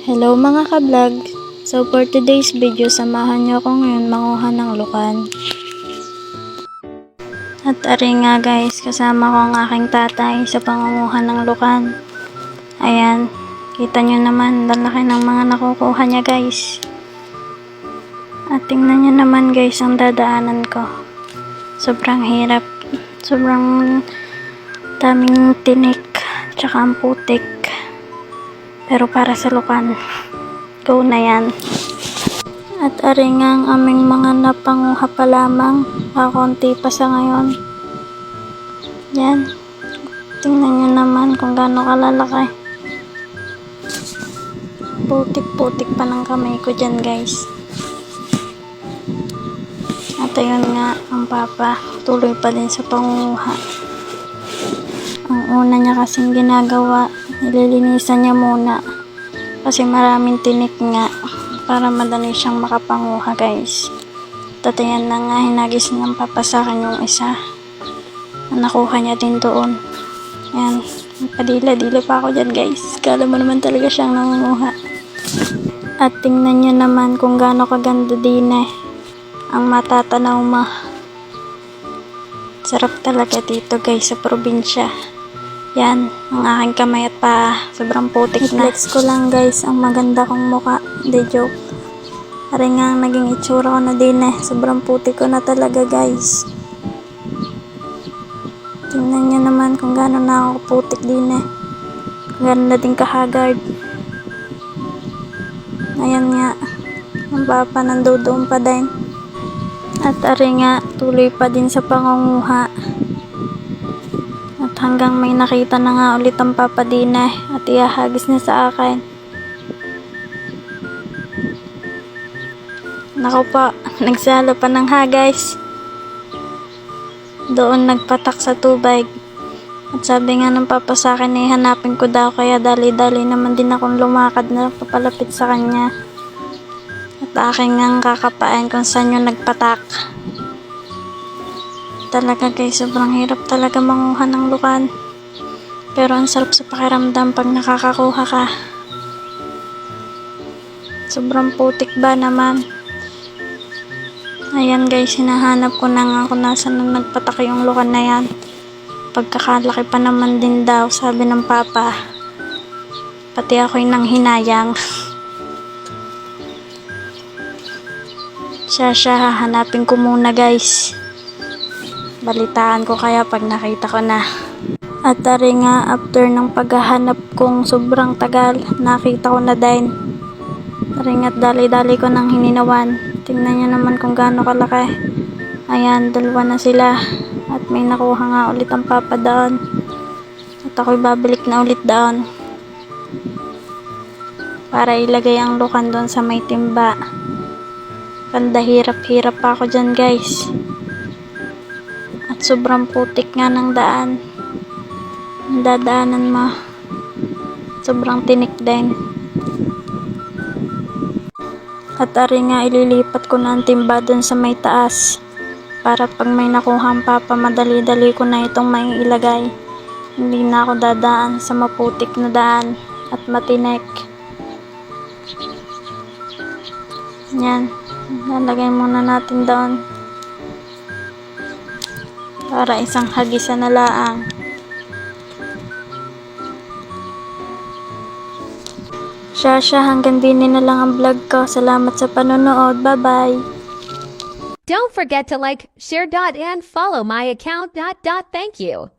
Hello mga ka-vlog! So for today's video, samahan niyo ako ngayon manguha ng lukan. At ari nga guys, kasama ko ang aking tatay sa pangunguha ng lukan. Ayan, kita niyo naman, lalaki ng mga nakukuha niya guys. At tingnan niyo naman guys ang dadaanan ko. Sobrang hirap, sobrang daming tinik, tsaka ang putik. Pero para sa lukan, go na yan. At ari nga ang aming mga napanguha pa lamang, kakunti pa sa ngayon. Yan, tingnan nyo naman kung gaano kalalaki. Putik-putik pa ng kamay ko dyan guys. At ayun nga, ang papa, tuloy pa din sa panguha. Ang una niya kasing ginagawa, nililinisan niya muna kasi maraming tinik nga para madali siyang makapanguha guys. Tatayan na nga, hinagis ng papa sa akin yung isa na nakuha niya din doon. Yan, padila-dila pa ako dyan guys, kala mo naman talaga siyang nangunguha. At tingnan niyo naman kung gaano kaganda din ang matatanaw mo. Sarap talaga dito guys sa probinsya. Yan, ang aking kamay at paa, sobrang putik na. I-flex ko lang guys ang maganda kong muka, hindi joke. Ari nga ang naging itsura ko na din sobrang putik ko na talaga guys. Tingnan nyo naman kung gaano na ako putik din kung gaano na din kahagard. Ayan nga, ang papa nandoon pa din. At ari nga, tuloy pa din sa pangunguha. At hanggang may nakita na nga ulit ang papa din at ihahagis na sa akin. Naku po, nagsalo pa ng guys. Doon nagpatak sa tubig. At sabi nga ng papa sa akin hanapin ko daw, kaya dali-dali naman din akong lumakad na papalapit sa kanya. At aking nga kakapain kung saan yung nagpatak. Talaga guys, sobrang hirap talaga manguha ng lukan. Pero ang sarap sa pakiramdam pag nakakakuha ka. Sobrang putik ba naman. Ayan guys, hinahanap ko na nga kung nasan nang nagpatak yung lukan na yan. Pagkakalaki pa naman din daw, sabi ng papa. Pati ako'y nang hinayang. Siya, hahanapin ko muna guys. Balitaan ko kaya pag nakita ko na. At ari nga, after ng paghahanap kong sobrang tagal, nakita ko na din. Ari nga, dali-dali ko nang hininawan. Tingnan nyo naman kung gaano kalaki. Ayan, dalawa na sila. At may nakuha nga ulit ang papa doon. At ako'y babalik na ulit doon. Para ilagay ang lukan doon sa may timba. Kanda hirap-hirap pa ako dyan guys. At sobrang putik nga ng daan. Ang dadaanan mo, sobrang tinik din. At ari nga, ililipat ko na ang timba dun sa may taas. Para pag may nakuha ang papa, madali-dali ko na itong may ilagay. Hindi na ako dadaan sa maputik na daan at matinik. Yan, lalagay muna natin doon. Para isang hagisan na laang. Siya, hanggang din na lang ang vlog ko. Salamat sa panonood. Bye-bye! Don't forget to like, share, and follow my account. Thank you.